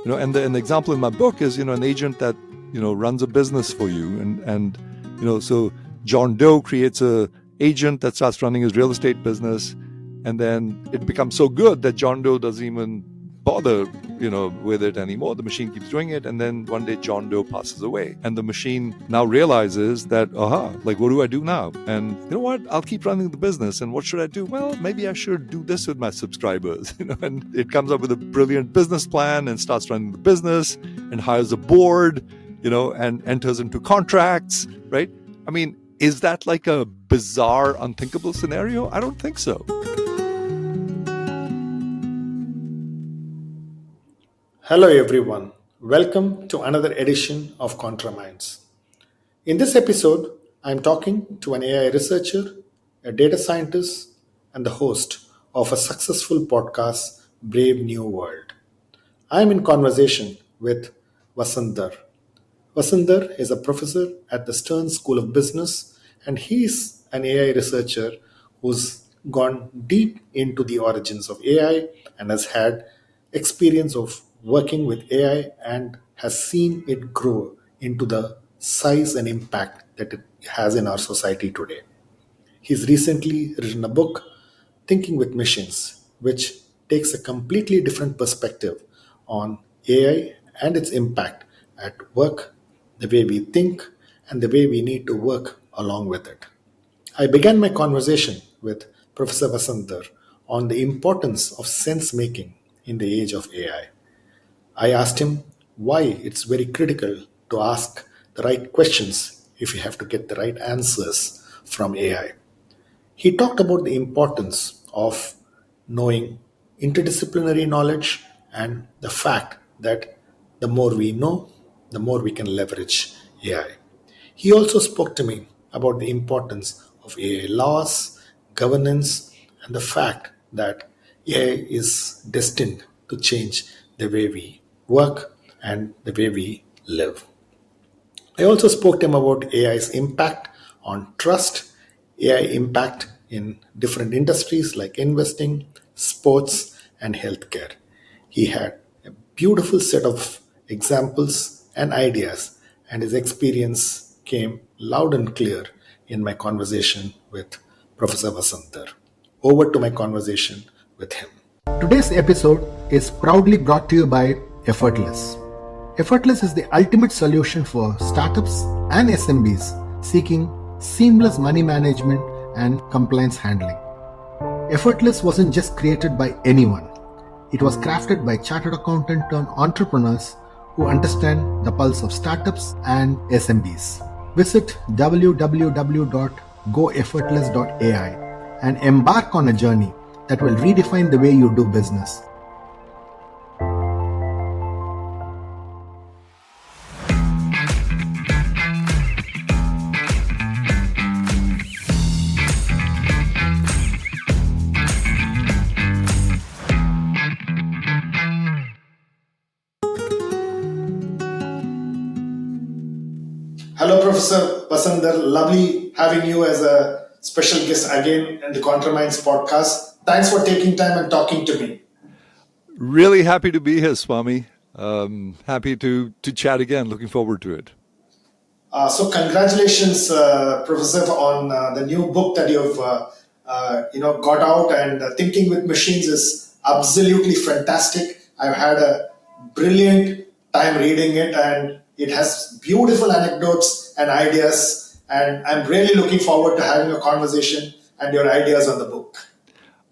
And the example in my book is, an agent that, runs a business for you. So John Doe creates a agent that starts running his real estate business. And then it becomes so good that John Doe doesn't even bother, with it anymore. The machine keeps doing it. And then one day John Doe passes away. And the machine now realizes that, what do I do now? And you know what? I'll keep running the business. And what should I do? Well, maybe I should do this with my subscribers. And it comes up with a brilliant business plan and starts running the business and hires a board, and enters into contracts, right? I mean, is that like a bizarre, unthinkable scenario? I don't think so. Hello everyone, welcome to another edition of ContraMinds. In this episode, I'm talking to an AI researcher, a data scientist, and the host of a successful podcast, Brave New World. I'm in conversation with Vasundar. Vasundar is a professor at the Stern School of Business, and he's an AI researcher who's gone deep into the origins of AI and has had experience of working with AI and has seen it grow into the size and impact that it has in our society today. He's recently written a book, Thinking with Machines, which takes a completely different perspective on AI and its impact at work, the way we think, and the way we need to work along with it. I began my conversation with Professor Vasundar on the importance of sense making in the age of AI. I asked him why it's very critical to ask the right questions if you have to get the right answers from AI. He talked about the importance of knowing interdisciplinary knowledge and the fact that the more we know, the more we can leverage AI. He also spoke to me about the importance of AI laws, governance, and the fact that AI is destined to change the way we work and the way we live. I also spoke to him about AI's impact on trust, AI impact in different industries like investing, sports, and healthcare. He had a beautiful set of examples and ideas, and his experience came loud and clear in my conversation with Professor Vasundar. Over to my conversation with him. Today's episode is proudly brought to you by Effortless. Effortless is the ultimate solution for startups and SMBs seeking seamless money management and compliance handling. Effortless wasn't just created by anyone. It was crafted by chartered accountant turned entrepreneurs who understand the pulse of startups and SMBs. Visit www.goeffortless.ai and embark on a journey that will redefine the way you do business. Hello, Professor Vasundar. Lovely having you as a special guest again in the ContraMinds podcast. Thanks for taking time and talking to me. Really happy to be here, Swami. Happy to chat again. Looking forward to it. So congratulations, Professor, on the new book that you've got out, and Thinking with Machines is absolutely fantastic. I've had a brilliant time reading it, and it has beautiful anecdotes and ideas, and I'm really looking forward to having a conversation and your ideas on the book.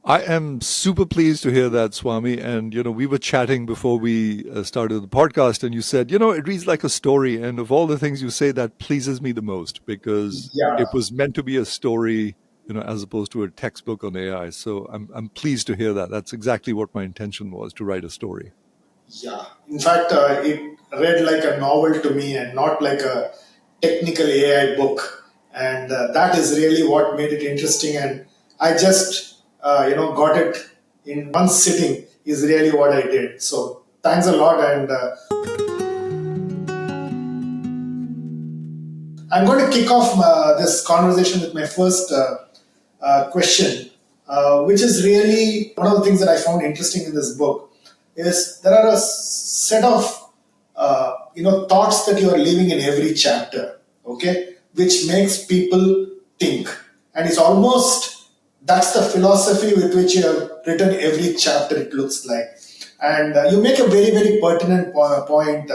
I am super pleased to hear that, Swami. And, we were chatting before we started the podcast, and you said, it reads like a story. And of all the things you say, that pleases me the most because It was meant to be a story, as opposed to a textbook on AI. So I'm pleased to hear that. That's exactly what my intention was, to write a story. Yeah. In fact, it read like a novel to me and not like a technical AI book. And that is really what made it interesting. And I just got it in one sitting is really what I did. So thanks a lot. And I'm going to kick off this conversation with my first question, which is really one of the things that I found interesting in this book. is there are a set of thoughts that you are leaving in every chapter, okay, which makes people think, and it's almost that's the philosophy with which you have written every chapter. It looks like, and you make a very very pertinent point,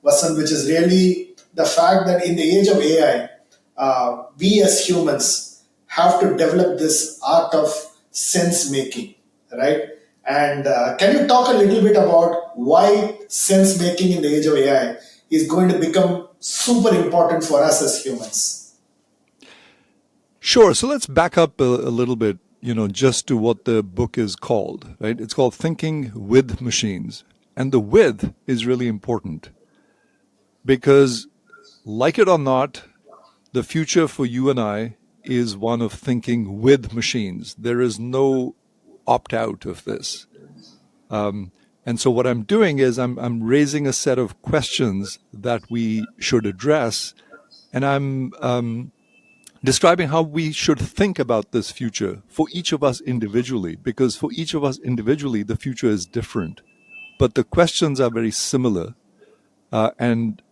Vasan, which is really the fact that in the age of AI, we as humans have to develop this art of sense making, right? And can you talk a little bit about why sense making in the age of AI is going to become super important for us as humans? Sure. So let's back up a little bit, just to what the book is called, right? It's called Thinking with Machines. And the with is really important because, like it or not, the future for you and I is one of thinking with machines. There is no opt out of this. And so what I'm doing is I'm raising a set of questions that we should address, and I'm describing how we should think about this future for each of us individually, because for each of us individually, the future is different, but the questions are very similar. And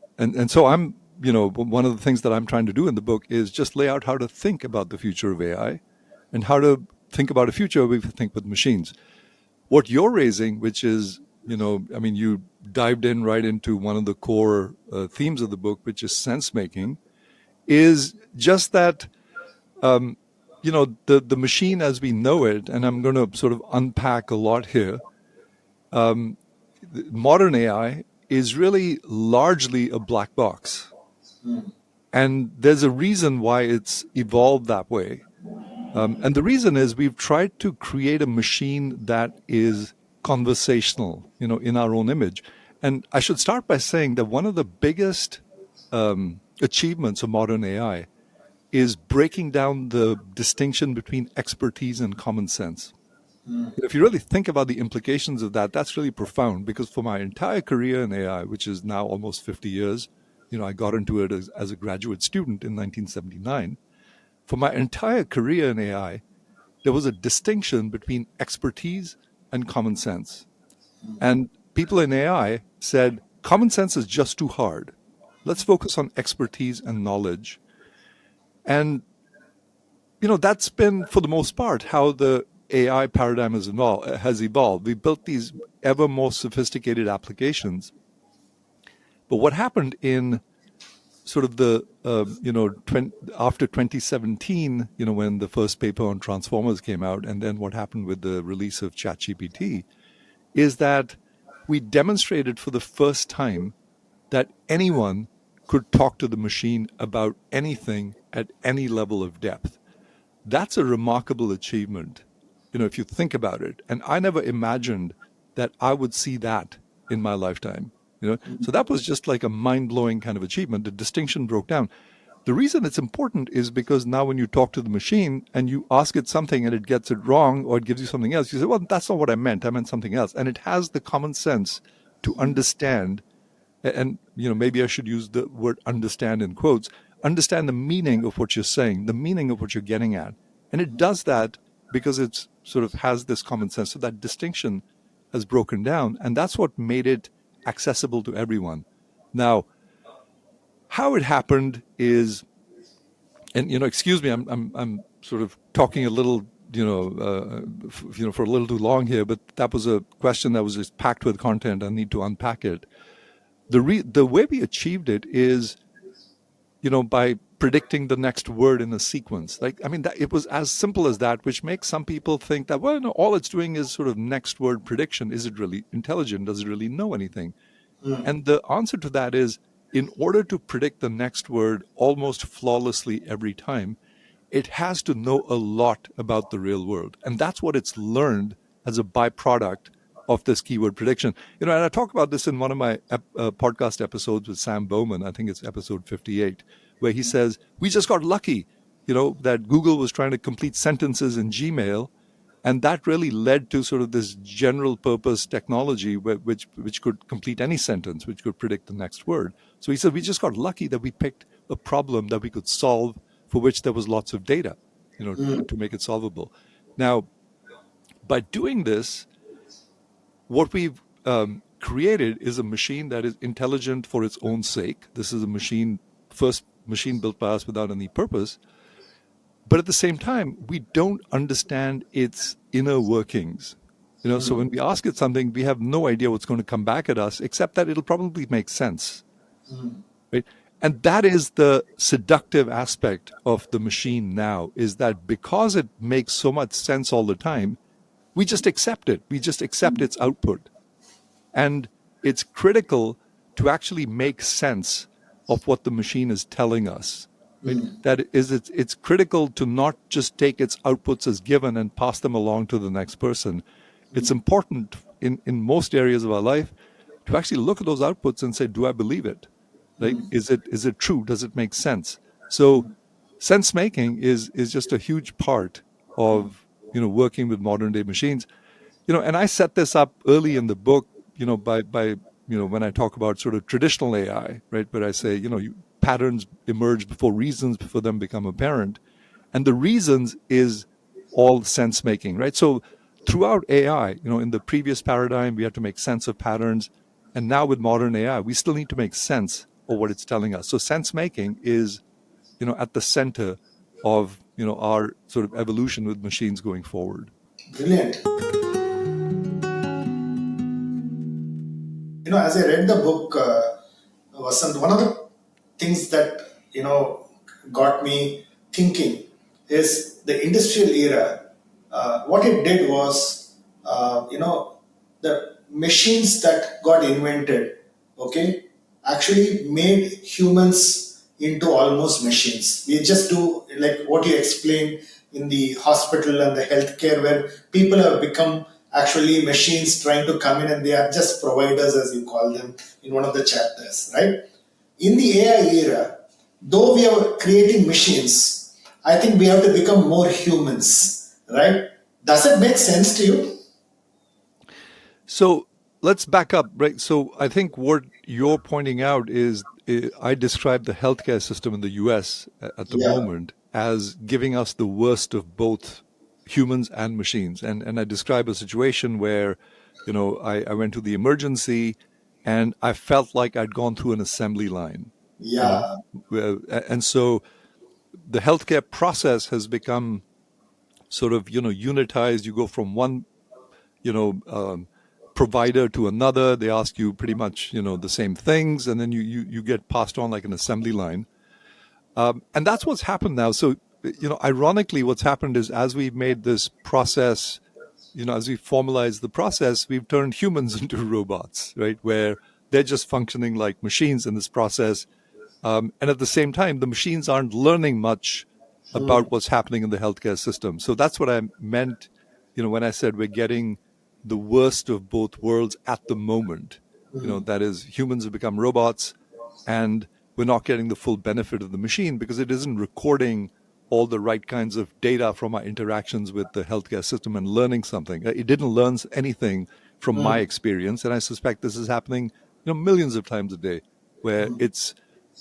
so I'm, one of the things that I'm trying to do in the book is just lay out how to think about the future of AI and how to think about a future where we think with machines. What you're raising, which is, you dived in right into one of the core themes of the book, which is sense making, is just that, the machine as we know it, and I'm going to sort of unpack a lot here. Modern AI is really largely a black box. And there's a reason why it's evolved that way. And the reason is we've tried to create a machine that is conversational, in our own image. And I should start by saying that one of the biggest achievements of modern AI is breaking down the distinction between expertise and common sense. If you really think about the implications of that, that's really profound, because for my entire career in AI, which is now almost 50 years, I got into it as a graduate student in 1979. For my entire career in AI, there was a distinction between expertise and common sense. And people in AI said, common sense is just too hard. Let's focus on expertise and knowledge. And, that's been, for the most part, how the AI paradigm has evolved. We built these ever more sophisticated applications. But what happened in sort of the, after 2017, when the first paper on transformers came out, and then what happened with the release of ChatGPT, is that we demonstrated for the first time that anyone could talk to the machine about anything at any level of depth. That's a remarkable achievement, if you think about it. And I never imagined that I would see that in my lifetime. So that was just like a mind-blowing kind of achievement. The distinction broke down. The reason it's important is because now when you talk to the machine and you ask it something and it gets it wrong, or it gives you something else, you say, well, that's not what I meant something else. And it has the common sense to understand, and maybe I should use the word understand in quotes, understand the meaning of what you're saying, the meaning of what you're getting at. And it does that because it's sort of has this common sense. So that distinction has broken down, and that's what made it accessible to everyone. Now, how it happened is, and excuse me, I'm sort of talking a little, for a little too long here, but that was a question that was just packed with content. I need to unpack it. The way we achieved it is, by predicting the next word in a sequence. It was as simple as that, which makes some people think that, well, no, all it's doing is sort of next word prediction. Is it really intelligent? Does it really know anything? And the answer to that is, in order to predict the next word almost flawlessly every time, it has to know a lot about the real world. And that's what it's learned as a byproduct of this keyword prediction. And I talk about this in one of my podcast episodes with Sam Bowman. I think it's episode 58, where he says, we just got lucky, that Google was trying to complete sentences in Gmail. And that really led to sort of this general purpose technology which could complete any sentence, which could predict the next word. So he said, we just got lucky that we picked a problem that we could solve, for which there was lots of data, to make it solvable. Now, by doing this, what we've created is a machine that is intelligent for its own sake. This is a first machine built by us without any purpose. But at the same time, we don't understand its inner workings. So when we ask it something, we have no idea what's going to come back at us, except that it'll probably make sense, right? And that is the seductive aspect of the machine now, is that because it makes so much sense all the time, we just accept it. We just accept its output. And it's critical to actually make sense of what the machine is telling us. Right? That is, it's critical to not just take its outputs as given and pass them along to the next person. It's important in most areas of our life to actually look at those outputs and say, do I believe it? Right? Is it true? Does it make sense? So sense making is just a huge part of working with modern day machines. And I set this up early in the book, by when I talk about sort of traditional AI, right, where I say, patterns emerge before reasons, before them become apparent. And the reasons is all sense making, right? So throughout AI, in the previous paradigm, we had to make sense of patterns. And now with modern AI, we still need to make sense of what it's telling us. So sense making is, at the center of, our sort of evolution with machines going forward. Brilliant. As I read the book, Vasant, one of the things that got me thinking is the industrial era. What it did was, the machines that got invented, okay, actually made humans into almost machines. We just do like what you explained in the hospital and the healthcare, where people have become actually machines trying to come in and they are just providers, as you call them in one of the chapters, right? In the AI era, though we are creating machines, I think we have to become more humans, right? Does it make sense to you? So let's back up, right? So I think what you're pointing out is I describe the healthcare system in the US at the Yeah. moment as giving us the worst of both humans and machines. And I describe a situation where, I went to the emergency and I felt like I'd gone through an assembly line, you know. Yeah. And so the healthcare process has become sort of, unitized. You go from one, you know, um, provider to another. They ask you pretty much, the same things, and then you get passed on like an assembly line. And that's what's happened now. So, ironically, what's happened is as we've made this process, as we formalize the process, we've turned humans into robots, right? Where they're just functioning like machines in this process. And at the same time, the machines aren't learning much about what's happening in the healthcare system. So that's what I meant, when I said we're getting the worst of both worlds at the moment. That is, humans have become robots, and we're not getting the full benefit of the machine because it isn't recording all the right kinds of data from our interactions with the healthcare system and learning something. It didn't learn anything from my experience, and I suspect this is happening, millions of times a day, where it's,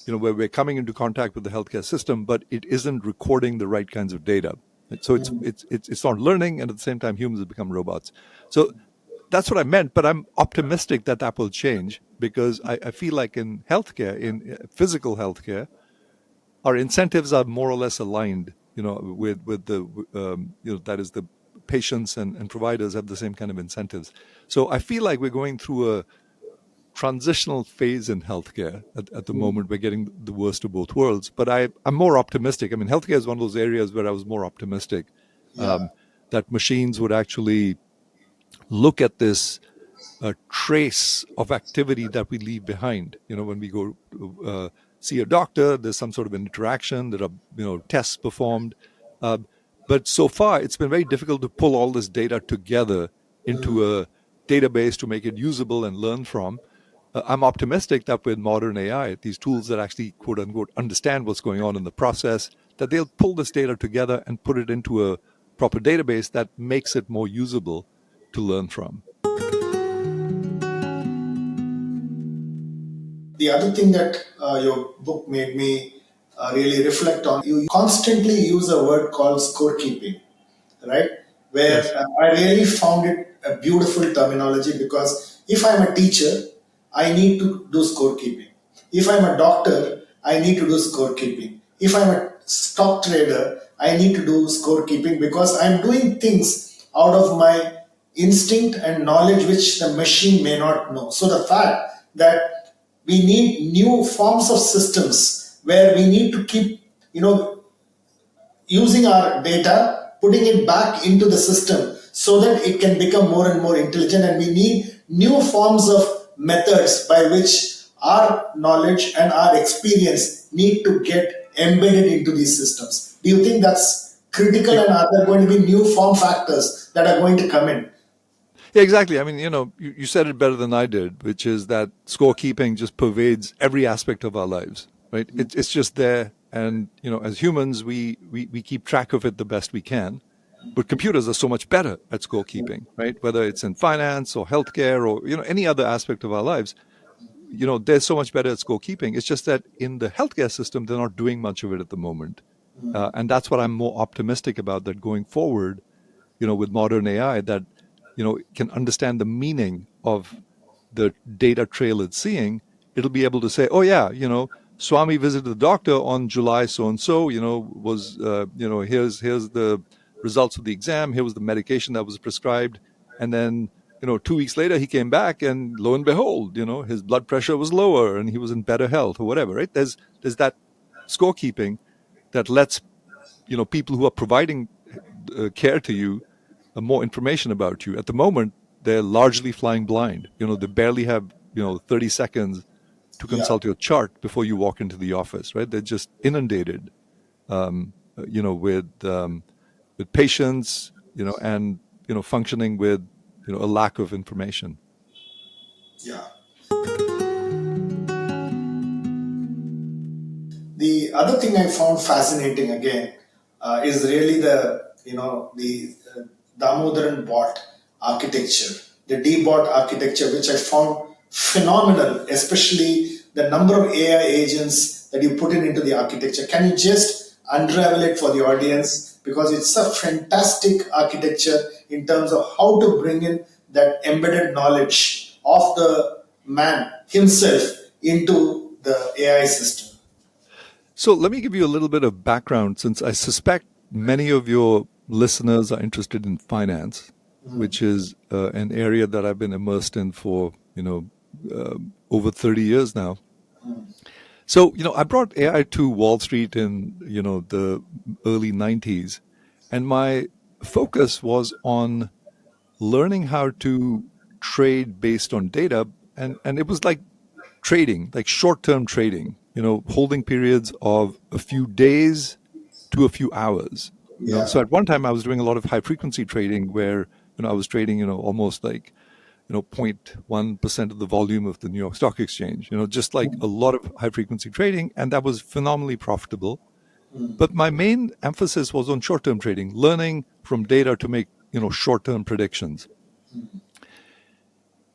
where we're coming into contact with the healthcare system, but it isn't recording the right kinds of data. So it's not learning, and at the same time, humans have become robots. So that's what I meant, but I'm optimistic that that will change because I feel like in healthcare, in physical healthcare, our incentives are more or less aligned, with the, that is the patients and providers have the same kind of incentives. So I feel like we're going through a transitional phase in healthcare at the moment. We're getting the worst of both worlds, but I'm more optimistic. I mean, healthcare is one of those areas where I was more optimistic Yeah. that machines would actually look at this trace of activity that we leave behind. When we go see a doctor, there's some sort of an interaction. There are tests performed, uh, but so far it's been very difficult to pull all this data together into a database to make it usable and learn from. I'm optimistic that with modern AI, these tools that actually quote unquote understand what's going on in the process, that they'll pull this data together and put it into a proper database that makes it more usable to learn from. The other thing that your book made me really reflect on, you constantly use a word called scorekeeping, right? Where Yes. I really found it a beautiful terminology, because if I'm a teacher, I need to do scorekeeping. If I'm a doctor, I need to do scorekeeping. If I'm a stock trader, I need to do scorekeeping, because I'm doing things out of my instinct and knowledge which the machine may not know. So the fact that we need new forms of systems where we need to keep, using our data, putting it back into the system so that it can become more and more intelligent. And we need new forms of methods by which our knowledge and our experience need to get embedded into these systems. Do you think that's critical, and are there going to be new form factors that are going to come in? Yeah, exactly. I mean, you said it better than I did, which is that scorekeeping just pervades every aspect of our lives, right? It's just there. And, as humans, we keep track of it the best we can. But computers are so much better at scorekeeping, right? Whether it's in finance or healthcare or, any other aspect of our lives, they're so much better at scorekeeping. It's just that in the healthcare system, they're not doing much of it at the moment. And that's what I'm more optimistic about, that going forward, with modern AI, that can understand the meaning of the data trail it's seeing. It'll be able to say, oh yeah, Swami visited the doctor on July so and so. Was here's the results of the exam. Here was the medication that was prescribed, and then 2 weeks later he came back, and lo and behold, his blood pressure was lower and he was in better health or whatever. Right? There's that scorekeeping that lets people who are providing care to you more information about you. At the moment, they're largely flying blind. They barely have 30 seconds to Yeah. consult your chart before you walk into the office. Right? They're just inundated, with patients, and functioning with a lack of information. Yeah. The other thing I found fascinating again is really the Damodaran bot architecture, the D-bot architecture, which I found phenomenal, especially the number of AI agents that you put into the architecture. Can you just unravel it for the audience? Because it's a fantastic architecture in terms of how to bring in that embedded knowledge of the man himself into the AI system. So let me give you a little bit of background, since I suspect many of your listeners are interested in finance, which is an area that I've been immersed in for over 30 years now. So I brought AI to Wall Street in the early 90s, and my focus was on learning how to trade based on data, and it was like trading, like short-term trading, holding periods of a few days to a few hours. Yeah. So at one time I was doing a lot of high frequency trading where, I was trading, almost like, 0.1% of the volume of the New York Stock Exchange, just like a lot of high frequency trading. And that was phenomenally profitable. But my main emphasis was on short-term trading, learning from data to make, short-term predictions.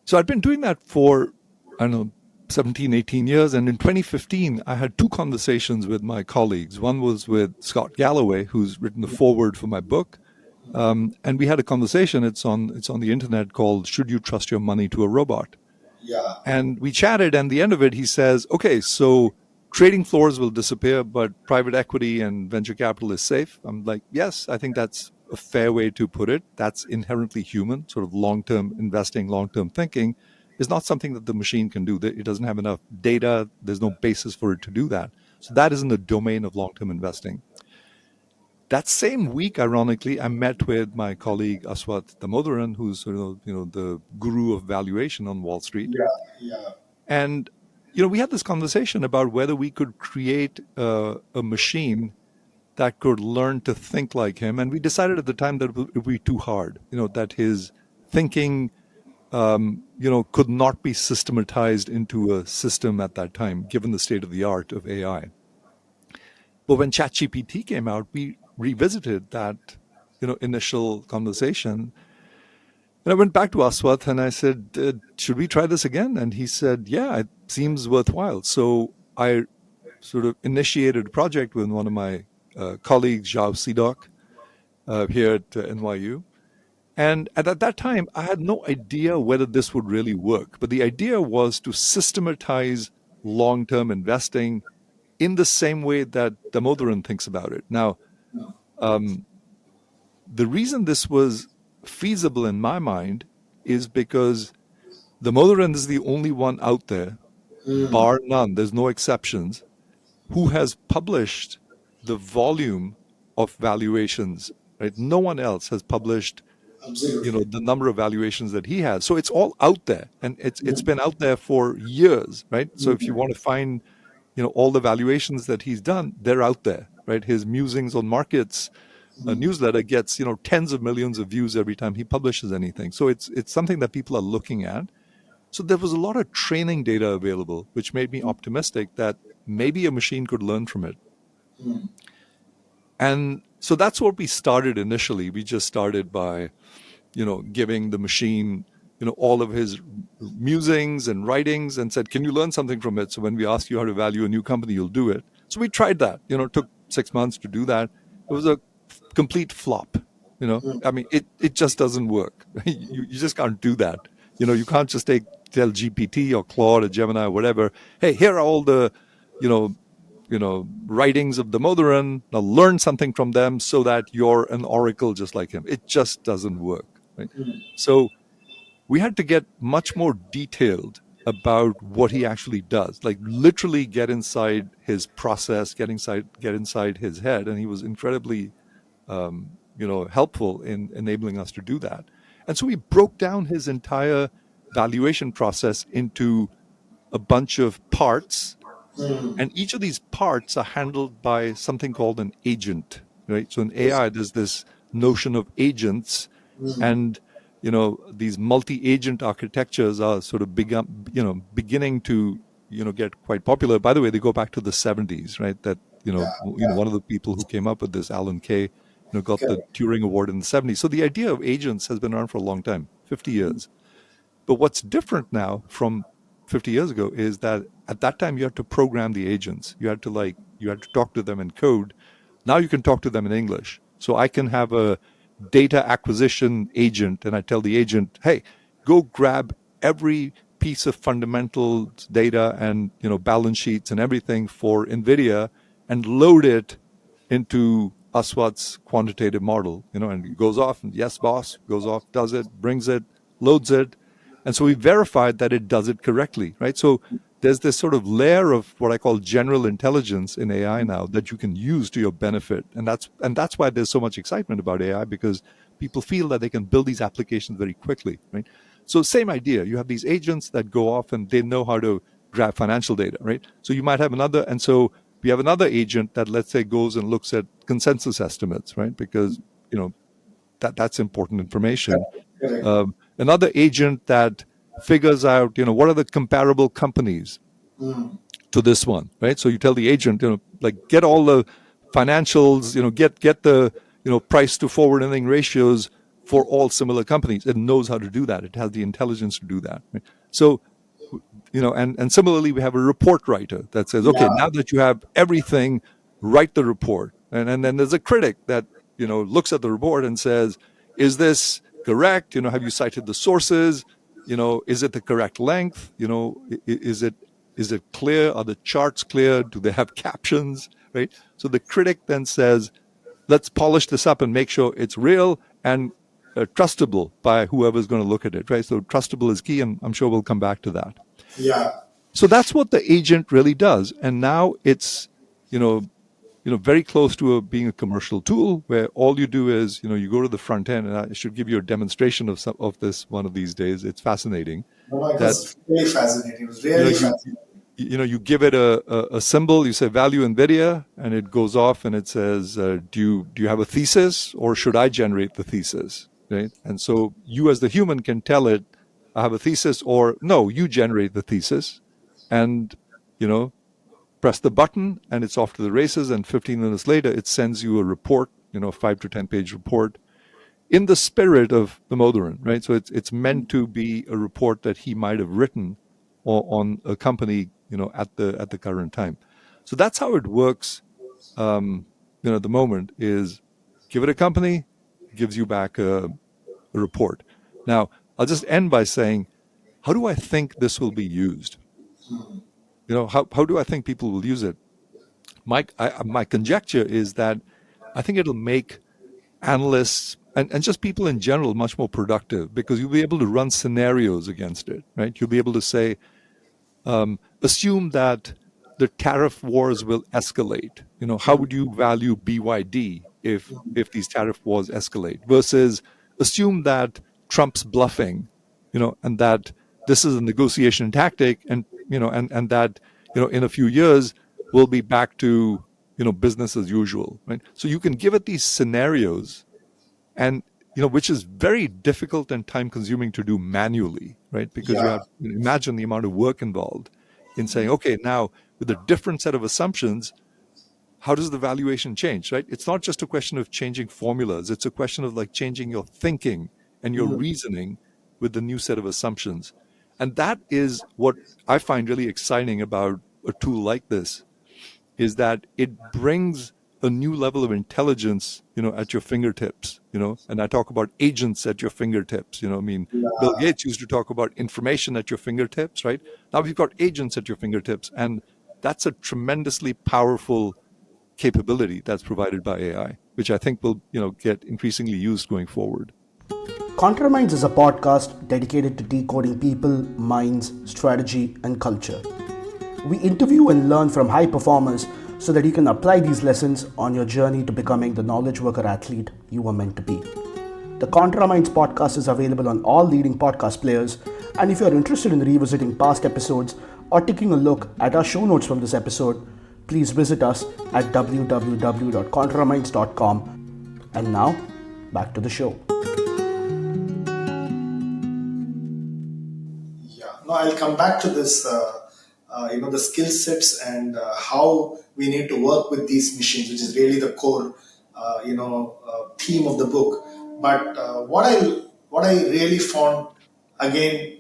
So I'd been doing that for, I don't know, 17, 18 years. And in 2015, I had two conversations with my colleagues. One was with Scott Galloway, who's written the foreword for my book. And we had a conversation. It's on the internet, called "Should You Trust Your Money to a Robot?" Yeah. And we chatted. And at the end of it, he says, okay, so trading floors will disappear, but private equity and venture capital is safe. I'm like, yes, I think that's a fair way to put it. That's inherently human. Sort of long-term investing, long-term thinking is not something that the machine can do. It doesn't have enough data. There's no basis for it to do that. So that is in the domain of long-term investing. That same week, ironically, I met with my colleague Aswath Damodaran, who's the guru of valuation on Wall Street. Yeah. Yeah. And we had this conversation about whether we could create a machine that could learn to think like him. And we decided at the time that it would be too hard, that his thinking, could not be systematized into a system at that time, given the state of the art of AI. But when ChatGPT came out, we revisited that, initial conversation. And I went back to Aswath and I said, should we try this again? And he said, yeah, it seems worthwhile. So I sort of initiated a project with one of my colleagues, Zhao Sidok, here at NYU. And at that time, I had no idea whether this would really work. But the idea was to systematize long term investing in the same way that Damodaran thinks about it. Now, um, the reason this was feasible in my mind is because Damodaran is the only one out there, bar none, there's no exceptions, who has published the volume of valuations, right? No one else has published, Absolutely. the number of valuations that he has. So it's all out there, and it's been out there for years, right? So if you want to find, all the valuations that he's done, they're out there, right? His musings on markets newsletter gets, tens of millions of views every time he publishes anything. So it's something that people are looking at. So there was a lot of training data available, which made me optimistic that maybe a machine could learn from it. And so that's what we started initially. We just started by, giving the machine, all of his musings and writings and said, can you learn something from it? So when we ask you how to value a new company, you'll do it. So we tried that. It took 6 months to do that. It was a complete flop. I mean, it just doesn't work. You just can't do that. You can't just tell GPT or Claude or Gemini or whatever, hey, here are all the, writings of Damodaran. Now learn something from them so that you're an oracle just like him. It just doesn't work. Right? So we had to get much more detailed about what he actually does, like literally get inside his process, get inside his head. And he was incredibly, helpful in enabling us to do that. And so we broke down his entire valuation process into a bunch of parts. And each of these parts are handled by something called an agent, right? So in AI, there's this notion of agents, and these multi-agent architectures are sort of beginning to get quite popular. By the way, they go back to the 70s, right? That one of the people who came up with this, Alan Kay, got the Turing Award in the 70s. So the idea of agents has been around for a long time, 50 years. But what's different now from 50 years ago is that at that time you had to program the agents. You had to talk to them in code. Now you can talk to them in English. So I can have a data acquisition agent, and I tell the agent, hey, go grab every piece of fundamental data and balance sheets and everything for NVIDIA and load it into Aswat's quantitative model, and it goes off, and yes, boss, goes off, does it, brings it, loads it. And so we verified that it does it correctly, right? So there's this sort of layer of what I call general intelligence in AI now that you can use to your benefit. And that's why there's so much excitement about AI, because people feel that they can build these applications very quickly, right? So same idea. You have these agents that go off and they know how to grab financial data, right? So you might have another, and so we have another agent that, let's say, goes and looks at consensus estimates, right? Because, that's important information. Another agent that figures out, what are the comparable companies to this one, right? So you tell the agent, like, get all the financials, get the, price to forward earning ratios for all similar companies. It knows how to do that. It has the intelligence to do that. Right? So, and similarly, we have a report writer that says, okay, now that you have everything, write the report. And then there's a critic that, looks at the report and says, is this correct? Have you cited the sources? Is it the correct length? Is it clear? Are the charts clear? Do they have captions? Right? So the critic then says, let's polish this up and make sure it's real and trustable by whoever's going to look at it. Right? So trustable is key, and I'm sure we'll come back to that. Yeah. So that's what the agent really does. And now it's, very close to being a commercial tool where all you do is, you go to the front end, and I should give you a demonstration of this one of these days. It's fascinating. No, it That, was really fascinating. It was really fascinating. you give it a symbol, you say value NVIDIA, and it goes off and it says, do you have a thesis, or should I generate the thesis? Right? And so you as the human can tell it, I have a thesis, or no, you generate the thesis, and, press the button and it's off to the races. And 15 minutes later, it sends you a report, 5 to 10 page report in the spirit of the Damodaran, right? So it's meant to be a report that he might have written on a company, at the current time. So that's how it works. At the moment is give it a company, gives you back a a report. Now, I'll just end by saying, how do I think this will be used? How do I think people will use it? My conjecture is that I think it'll make analysts and just people in general much more productive, because you'll be able to run scenarios against it, right? You'll be able to say, assume that the tariff wars will escalate. How would you value BYD if these tariff wars escalate? Versus assume that Trump's bluffing, and that this is a negotiation tactic, and that in a few years we'll be back to business as usual, right? So you can give it these scenarios, and which is very difficult and time consuming to do manually, right? Because you Yeah. have, imagine the amount of work involved in saying, okay, now with a different set of assumptions, how does the valuation change, right? It's not just a question of changing formulas. It's a question of like changing your thinking and your reasoning with the new set of assumptions. And that is what I find really exciting about a tool like this, is that it brings a new level of intelligence, at your fingertips, and I talk about agents at your fingertips. I mean, Bill Yeah. Gates used to talk about information at your fingertips, right? Now we've got agents at your fingertips, and that's a tremendously powerful capability that's provided by AI, which I think will, get increasingly used going forward. Contraminds is a podcast dedicated to decoding people, minds, strategy, and culture. We interview and learn from high performers so that you can apply these lessons on your journey to becoming the knowledge worker athlete you were meant to be. The Contraminds podcast is available on all leading podcast players, and if you are interested in revisiting past episodes or taking a look at our show notes from this episode, please visit us at www.contraminds.com. And now, back to the show. Yeah. No, I'll come back to this, the skill sets and how we need to work with these machines, which is really the core, theme of the book. But what I really found, again,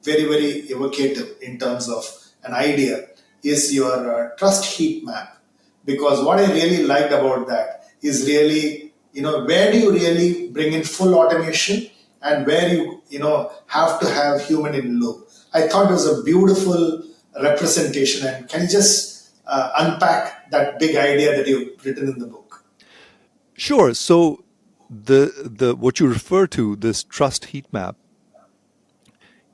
very, very evocative in terms of an idea is your trust heat map. Because what I really liked about that is really, where do you really bring in full automation, and where you have to have human in loop. I thought it was a beautiful representation. And can you just unpack that big idea that you've written in the book? Sure. So the what you refer to, this trust heat map,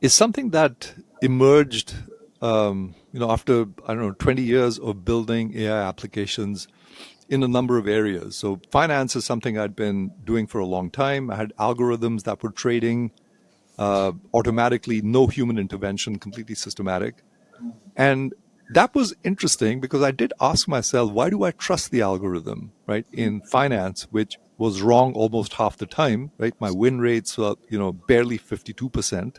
is something that emerged, after, I don't know, 20 years of building AI applications in a number of areas. So finance is something I'd been doing for a long time. I had algorithms that were trading automatically, no human intervention, completely systematic. And that was interesting because I did ask myself, why do I trust the algorithm, right? In finance, which was wrong almost half the time, right? My win rates were, barely 52%.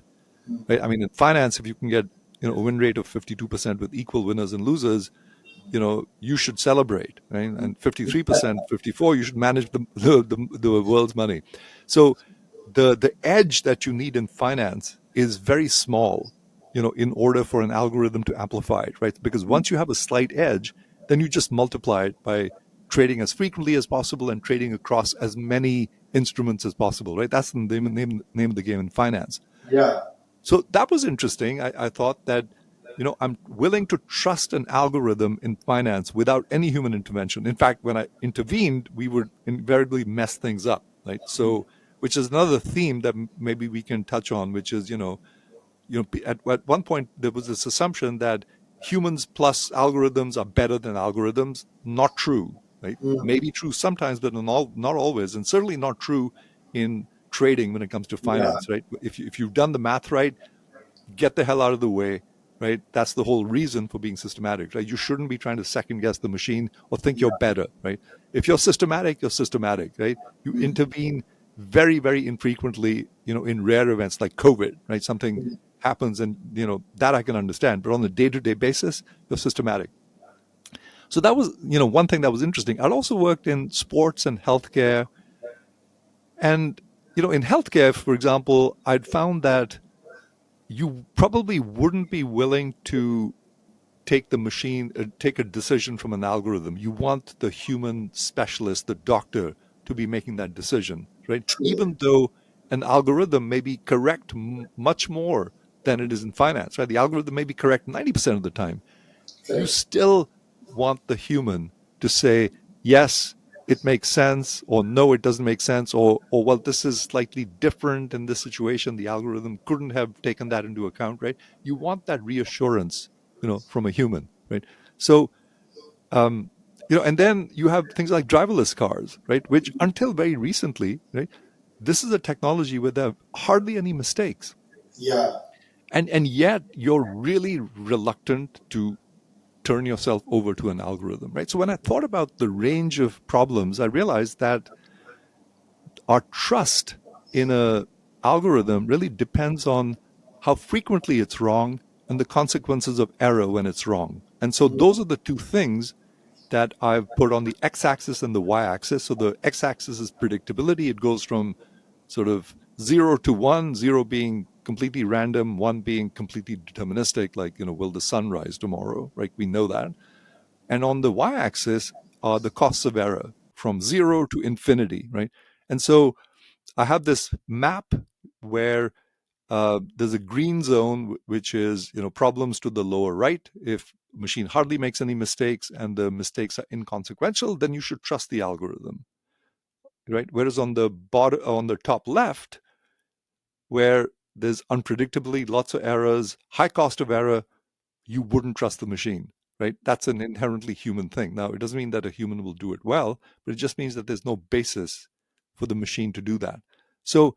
Right? I mean, in finance, if you can get, a win rate of 52% with equal winners and losers, you should celebrate, right? And 53%, 54, you should manage the world's money. So the edge that you need in finance is very small, in order for an algorithm to amplify it, right? Because once you have a slight edge, then you just multiply it by trading as frequently as possible and trading across as many instruments as possible, right? That's the name of the game in finance. Yeah. So that was interesting. I thought that, I'm willing to trust an algorithm in finance without any human intervention. In fact, when I intervened, we would invariably mess things up, right? So, which is another theme that maybe we can touch on, which is, at one point there was this assumption that humans plus algorithms are better than algorithms. Not true, right? Maybe true sometimes, but not always, and certainly not true in trading when it comes to finance, right? If you've done the math right, get the hell out of the way, right? That's the whole reason for being systematic, right? You shouldn't be trying to second guess the machine or think you're better, right? If you're systematic, right? You intervene very, very infrequently, in rare events like COVID, right? Something happens and, that I can understand. But on a day-to-day basis, you're systematic. So that was, one thing that was interesting. I'd also worked in sports and healthcare. And, in healthcare, for example, I'd found that you probably wouldn't be willing to take a decision from an algorithm. You want the human specialist, the doctor, to be making that decision, right? Even though an algorithm may be correct much more than it is in finance, right? The algorithm may be correct 90% of the time. You still want the human to say, yes, it makes sense, or no, it doesn't make sense, or well, this is slightly different in this situation. The algorithm couldn't have taken that into account, right? You want that reassurance, from a human, right? So, and then you have things like driverless cars, right? Which until very recently, right, this is a technology where there are hardly any mistakes. Yeah. And yet you're really reluctant to turn yourself over to an algorithm, right? So when I thought about the range of problems, I realized that our trust in a algorithm really depends on how frequently it's wrong and the consequences of error when it's wrong. And so those are the two things that I've put on the x-axis and the y-axis. So the x-axis is predictability. It goes from sort of 0 to 1, 0 being completely random, 1 being completely deterministic, like, will the sun rise tomorrow, right? We know that. And on the y-axis are the costs of error from 0 to infinity, right? And so I have this map where there's a green zone, which is, problems to the lower right. If machine hardly makes any mistakes and the mistakes are inconsequential, then you should trust the algorithm, right? Whereas on the top left, where there's unpredictably lots of errors, high cost of error, you wouldn't trust the machine, right? That's an inherently human thing. Now, it doesn't mean that a human will do it well, but it just means that there's no basis for the machine to do that. So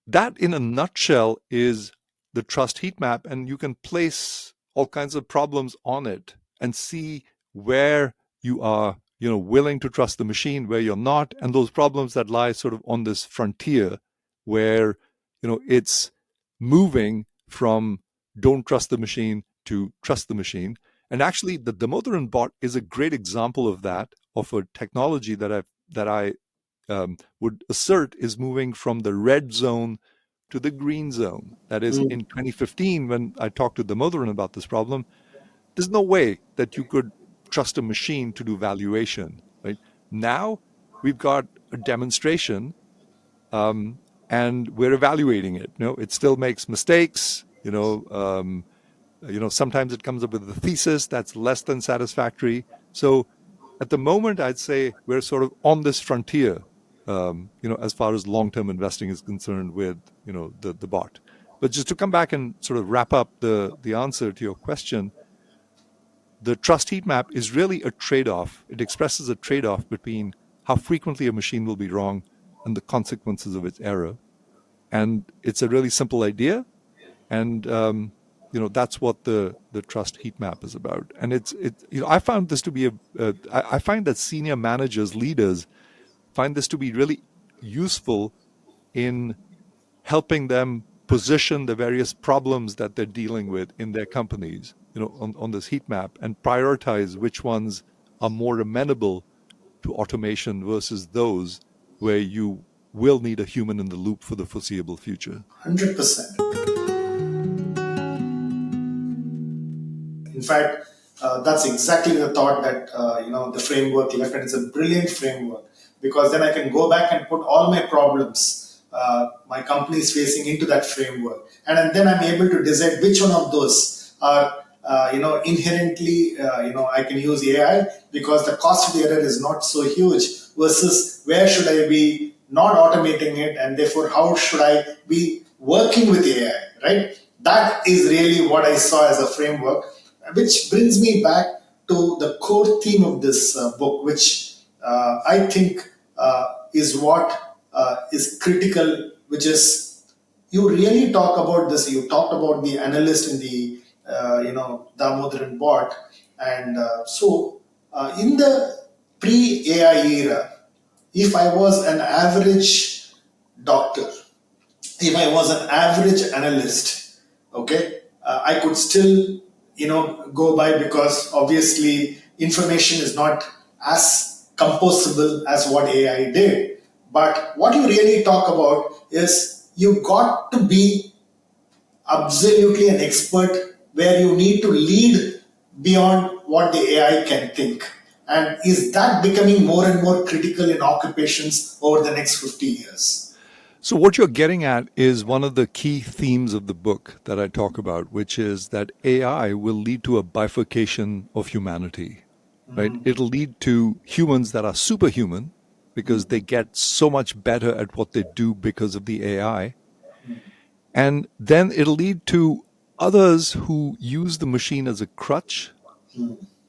that, in a nutshell, is the trust heat map, and you can place all kinds of problems on it and see where you are, willing to trust the machine, where you're not, and those problems that lie sort of on this frontier where, it's moving from don't trust the machine to trust the machine. And actually, the Damodaran bot is a great example of that, of a technology that I would assert is moving from the red zone to the green zone. That is, in 2015, when I talked to Damodaran about this problem, there's no way that you could trust a machine to do valuation, right? Now we've got a demonstration, and we're evaluating it. It still makes mistakes. Sometimes it comes up with a thesis that's less than satisfactory. So at the moment, I'd say we're sort of on this frontier, as far as long-term investing is concerned with, the bot. But just to come back and sort of wrap up the answer to your question, the trust heat map is really a trade-off. It expresses a trade-off between how frequently a machine will be wrong and the consequences of its error. And it's a really simple idea. And, that's what the trust heat map is about. And I found this to be I find that senior managers, leaders, find this to be really useful in helping them position the various problems that they're dealing with in their companies, on this heat map, and prioritize which ones are more amenable to automation versus those where you will need a human in the loop for the foreseeable future. 100%. In fact, that's exactly the thought that the framework left, and it's a brilliant framework, because then I can go back and put all my problems my company is facing into that framework, and then I'm able to decide which one of those are inherently I can use AI because the cost of the error is not so huge, versus where should I be not automating it, and therefore how should I be working with AI, right? That is really what I saw as a framework, which brings me back to the core theme of this book, which I think is what is critical, which is you really talk about this. You talked about the analyst in the Damodaran bot, and in the pre-AI era, if I was an average doctor, if I was an average analyst, okay, I could still, go by, because obviously information is not as composable as what AI did. But what you really talk about is you got to be absolutely an expert where you need to lead beyond what the AI can think. And is that becoming more and more critical in occupations over the next 50 years? So, what you're getting at is one of the key themes of the book that I talk about, which is that AI will lead to a bifurcation of humanity, right? It'll lead to humans that are superhuman because they get so much better at what they do because of the AI. And then it'll lead to others who use the machine as a crutch,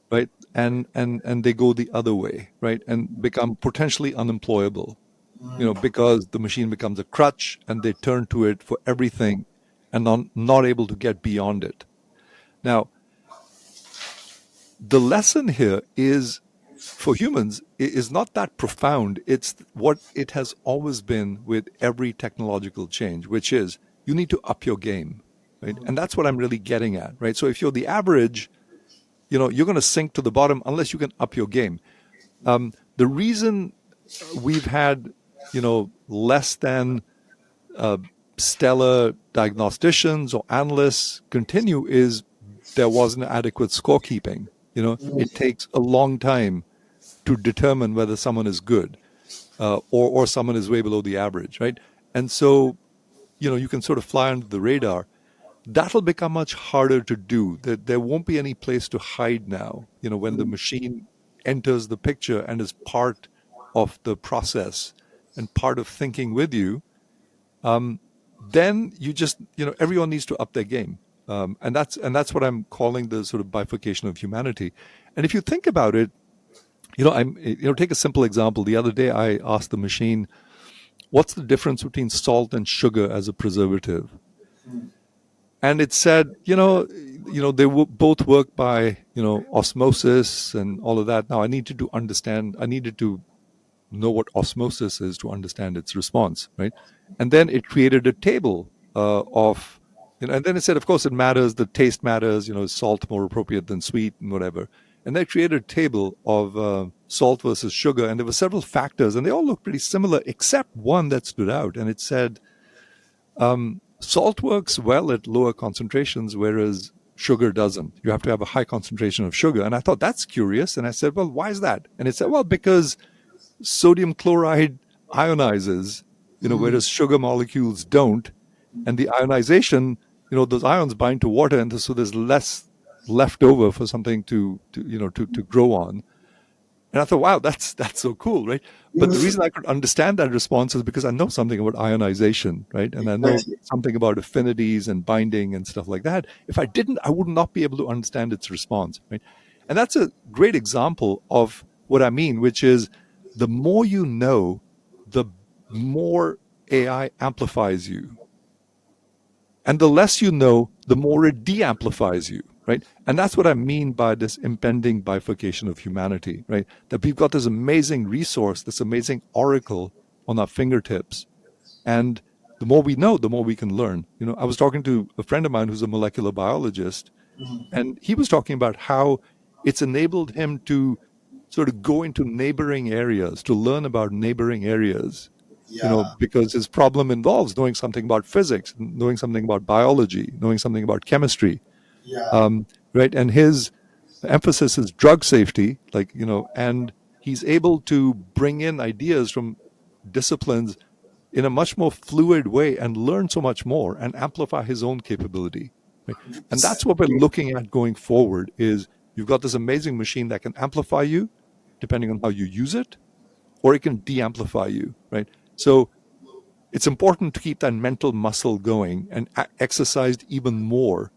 right? And they go the other way, right? And become potentially unemployable, because the machine becomes a crutch and they turn to it for everything and not able to get beyond it. Now, the lesson here is for humans is not that profound. It's what it has always been with every technological change, which is you need to up your game, right? And that's what I'm really getting at, right? So if you're the average, you're going to sink to the bottom unless you can up your game. The reason we've had, less than stellar diagnosticians or analysts continue is there wasn't adequate scorekeeping. It takes a long time to determine whether someone is good or someone is way below the average, right? And so, you can sort of fly under the radar. That'll become much harder to do. There won't be any place to hide now, when the machine enters the picture and is part of the process and part of thinking with you. Then you just, everyone needs to up their game. And that's what I'm calling the sort of bifurcation of humanity. And if you think about it, take a simple example. The other day I asked the machine, what's the difference between salt and sugar as a preservative? And it said, they both work by, osmosis and all of that. Now I needed to know what osmosis is to understand its response, right? And then it created a table of, and then it said, of course, it matters. The taste matters. Is salt more appropriate than sweet and whatever? And they created a table of salt versus sugar, and there were several factors, and they all looked pretty similar, except one that stood out, and it said salt works well at lower concentrations, whereas sugar doesn't. You have to have a high concentration of sugar. And I thought, that's curious. And I said, well, why is that? And it said, well, because sodium chloride ionizes, whereas sugar molecules don't. And the ionization, those ions bind to water, and so there's less left over for something to grow on. And I thought, wow, that's so cool, right? But the reason I could understand that response is because I know something about ionization, right? And I know something about affinities and binding and stuff like that. If I didn't, I would not be able to understand its response, right? And that's a great example of what I mean, which is the more you know, the more AI amplifies you. And the less you know, the more it de-amplifies you, right? And that's what I mean by this impending bifurcation of humanity, right? That we've got this amazing resource, this amazing oracle on our fingertips. And the more we know, the more we can learn. I was talking to a friend of mine who's a molecular biologist, and he was talking about how it's enabled him to sort of go into neighboring areas, to learn about neighboring areas. Because his problem involves knowing something about physics, knowing something about biology, knowing something about chemistry, right? And his emphasis is drug safety, and he's able to bring in ideas from disciplines in a much more fluid way and learn so much more and amplify his own capability. Right? And that's what we're looking at going forward is you've got this amazing machine that can amplify you depending on how you use it, or it can de-amplify you, right? So it's important to keep that mental muscle going and exercised even more,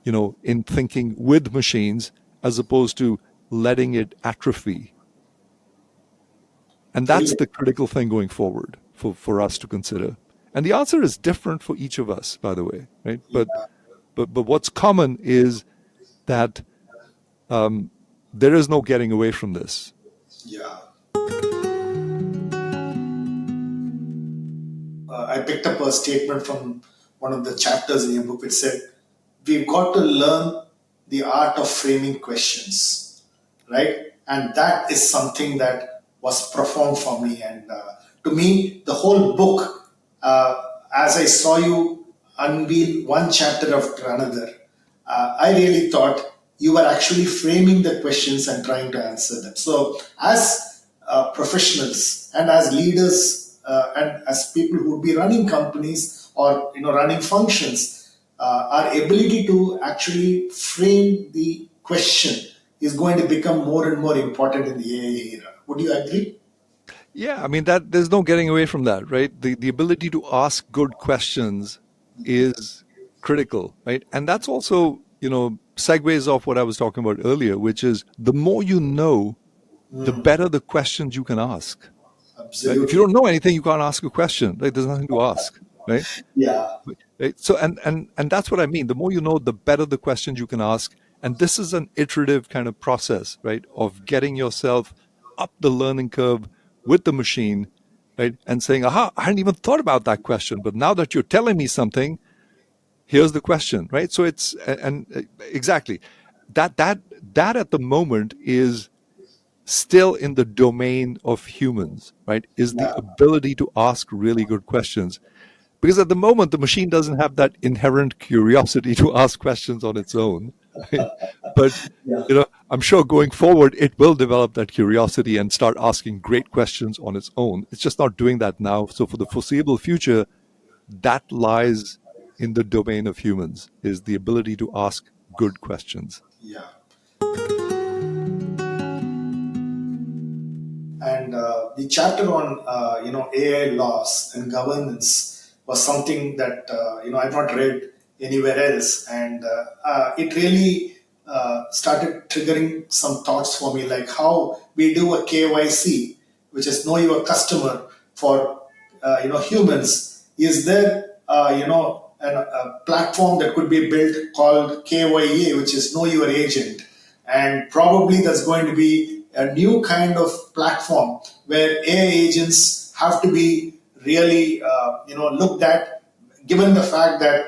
in thinking with machines as opposed to letting it atrophy. And that's the critical thing going forward for us to consider. And the answer is different for each of us, by the way, right? But what's common is that there is no getting away from this. Yeah. I picked up a statement from one of the chapters in your book which said, we've got to learn the art of framing questions, right? And that is something that was profound for me. And to me, the whole book, as I saw you unveil one chapter after another, I really thought you are actually framing the questions and trying to answer them. So, as professionals and as leaders and as people who would be running companies or running functions, our ability to actually frame the question is going to become more and more important in the AI era. Would you agree? Yeah, I mean that there's no getting away from that, right? The ability to ask good questions is critical, right? And that's also, segues off what I was talking about earlier, which is the more you know, the better the questions you can ask. Right? If you Absolutely. don't know anything, you can't ask a question. Right? There's nothing to ask, right? Yeah. Right? So and that's what I mean. The more you know, the better the questions you can ask. And this is an iterative kind of process, right? Of getting yourself up the learning curve with the machine, right? And saying, aha, I hadn't even thought about that question. But now that you're telling me something, here's the question, right? So it's and exactly that at the moment is still in the domain of humans, right? Is the Yeah. ability to ask really good questions. Because at the moment, the machine doesn't have that inherent curiosity to ask questions on its own. Right? But Yeah. I'm sure going forward, it will develop that curiosity and start asking great questions on its own. It's just not doing that now. So for the foreseeable future, that lies in the domain of humans, is the ability to ask good questions. Yeah. And the chapter on AI laws and governance was something that I've not read anywhere else, and it really started triggering some thoughts for me, like how we do a KYC, which is know your customer for humans. Is there a platform that could be built called KYA, which is know your agent, and probably that's going to be a new kind of platform where AI agents have to be really looked at, given the fact that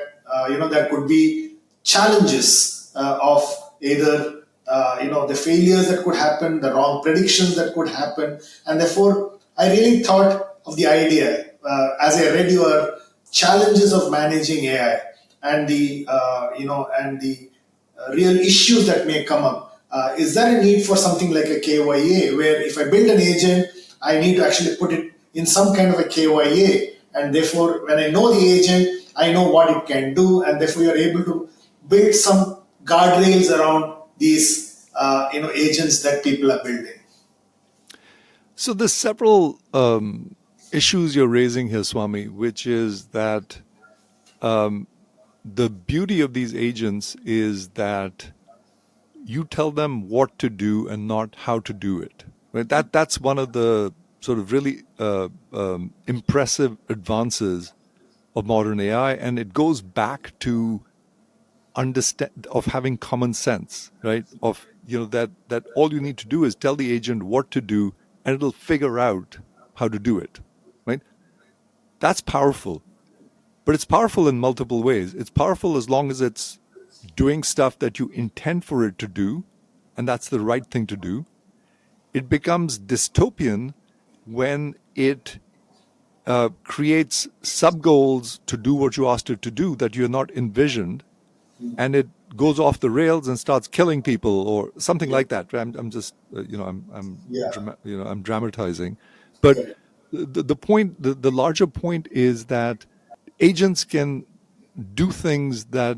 there could be challenges of either the failures that could happen, the wrong predictions that could happen, and therefore I really thought of the idea as I read your challenges of managing AI and the real issues that may come up. Is there a need for something like a KYA, where if I build an agent, I need to actually put it in some kind of a KYA, and therefore, when I know the agent, I know what it can do, and therefore, you're able to build some guardrails around these agents that people are building. So there's several issues you're raising here, Swami, which is that the beauty of these agents is that you tell them what to do and not how to do it. Right? That's one of the sort of really impressive advances of modern AI, and it goes back to understand of having common sense, right? Of that all you need to do is tell the agent what to do, and it'll figure out how to do it, right? That's powerful, but it's powerful in multiple ways. It's powerful as long as it's doing stuff that you intend for it to do, and that's the right thing to do. It becomes dystopian when it creates sub goals to do what you asked it to do that you're not envisioned, and it goes off the rails and starts killing people or something Yeah. like that. I'm just Yeah. I'm dramatizing, but the point, the larger point is that agents can do things that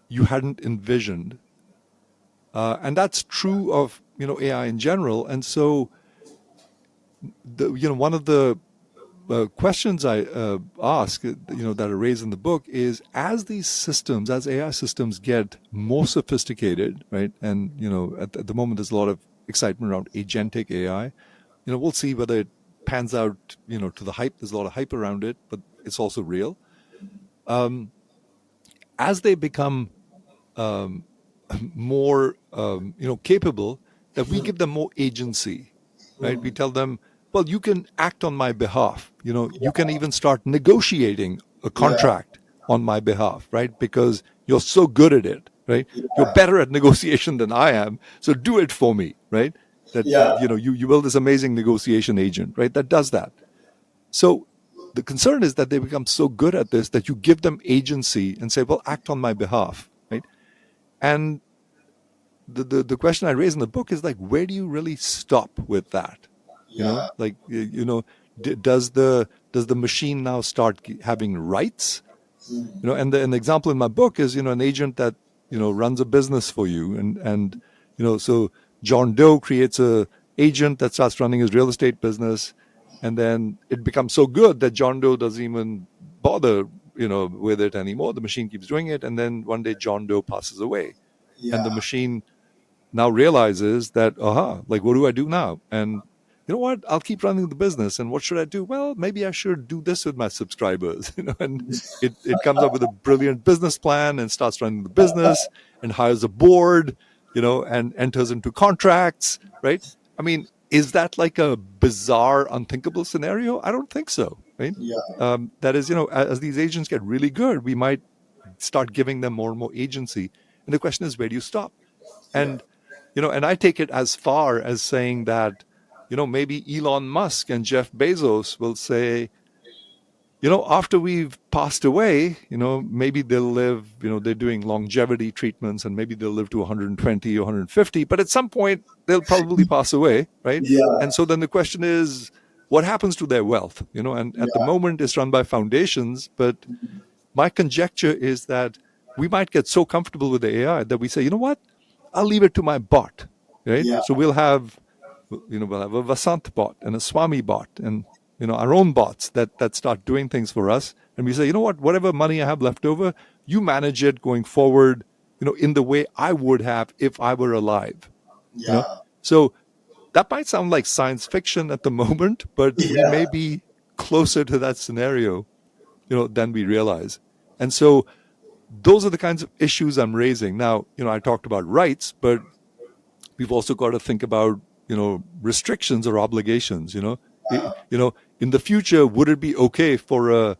you hadn't envisioned, and that's true of AI in general. And so one of the questions I ask, that are raised in the book is, as these systems, as AI systems get more sophisticated, right? And, at the moment, there's a lot of excitement around agentic AI. We'll see whether it pans out, to the hype. There's a lot of hype around it, but it's also real. As they become more capable, that we give them more agency, right? We tell them, well, you can act on my behalf. You can even start negotiating a Yeah. contract on my behalf, right? Because you're so good at it, right? You're Yeah. better at negotiation than I am, so do it for me, right? That Yeah. you build this amazing negotiation agent, right? That does that. So the concern is that they become so good at this that you give them agency and say, well, act on my behalf, right? And the question I raise in the book is like, where do you really stop with that? Yeah. Like, does the machine now start having rights? And the example in my book is, an agent that, runs a business for you. And so John Doe creates a agent that starts running his real estate business. And then it becomes so good that John Doe doesn't even bother, with it anymore. The machine keeps doing it. And then one day John Doe passes away. Yeah. And the machine now realizes that, like, what do I do now? And you know what? I'll keep running the business. And what should I do? Well, maybe I should do this with my subscribers. And it comes up with a brilliant business plan and starts running the business and hires a board, and enters into contracts, right? I mean, is that like a bizarre, unthinkable scenario? I don't think so, right? Yeah. That is, as these agents get really good, we might start giving them more and more agency. And the question is, where do you stop? And, and I take it as far as saying that, maybe Elon Musk and Jeff Bezos will say, after we've passed away, maybe they'll live, they're doing longevity treatments and maybe they'll live to 120 or 150, but at some point they'll probably pass away, right? Yeah. And so then the question is, what happens to their wealth? And at the moment it's run by foundations, but my conjecture is that we might get so comfortable with the AI that we say, you know what, I'll leave it to my bot, right? Yeah. So we'll have a Vasant bot and a Swami bot and, our own bots that start doing things for us. And we say, you know what, whatever money I have left over, you manage it going forward, in the way I would have if I were alive. Yeah. So that might sound like science fiction at the moment, but we may be closer to that scenario, than we realize. And so those are the kinds of issues I'm raising. Now, I talked about rights, but we've also got to think about, restrictions or obligations, in the future, would it be okay for a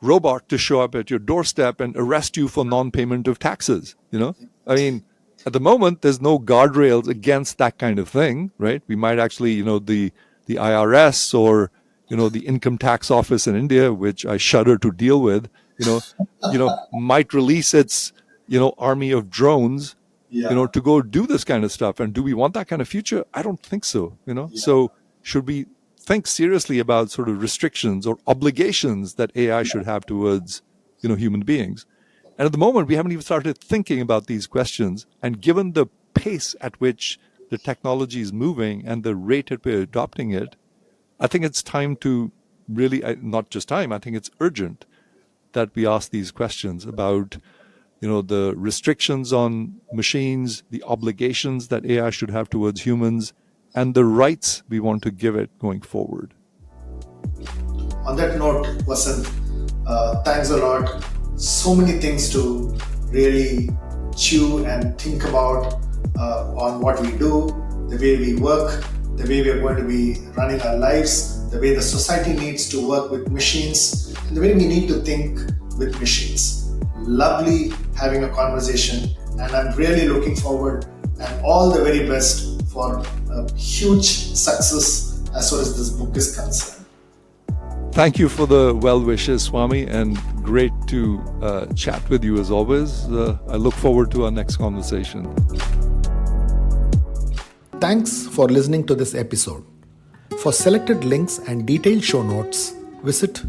robot to show up at your doorstep and arrest you for non-payment of taxes? I mean, at the moment, there's no guardrails against that kind of thing, right? We might actually, the IRS or, the income tax office in India, which I shudder to deal with, might release its, army of drones, to go do this kind of stuff. And do we want that kind of future? I don't think so, So should we think seriously about sort of restrictions or obligations that AI should have towards, human beings? And at the moment, we haven't even started thinking about these questions. And given the pace at which the technology is moving and the rate at which we're adopting it, I think it's time to really, not just time, I think it's urgent that we ask these questions about, the restrictions on machines, the obligations that AI should have towards humans, and the rights we want to give it going forward. On that note, Vasant, thanks a lot. So many things to really chew and think about on what we do, the way we work, the way we are going to be running our lives, the way the society needs to work with machines, and the way we need to think with machines. Lovely having a conversation, and I'm really looking forward and all the very best for a huge success as far as this book is concerned. Thank you for the well wishes, Swami, and great to chat with you as always. I look forward to our next conversation. Thanks for listening to this episode. For selected links and detailed show notes, visit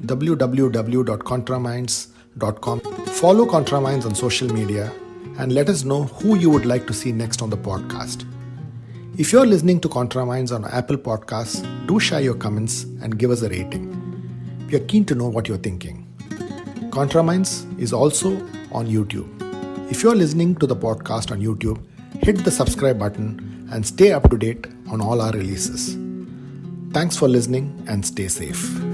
www.contraminds.com. Follow ContraMinds on social media and let us know who you would like to see next on the podcast. If you're listening to ContraMinds on Apple Podcasts, do share your comments and give us a rating. We are keen to know what you're thinking. ContraMinds is also on YouTube. If you're listening to the podcast on YouTube, hit the subscribe button and stay up to date on all our releases. Thanks for listening and stay safe.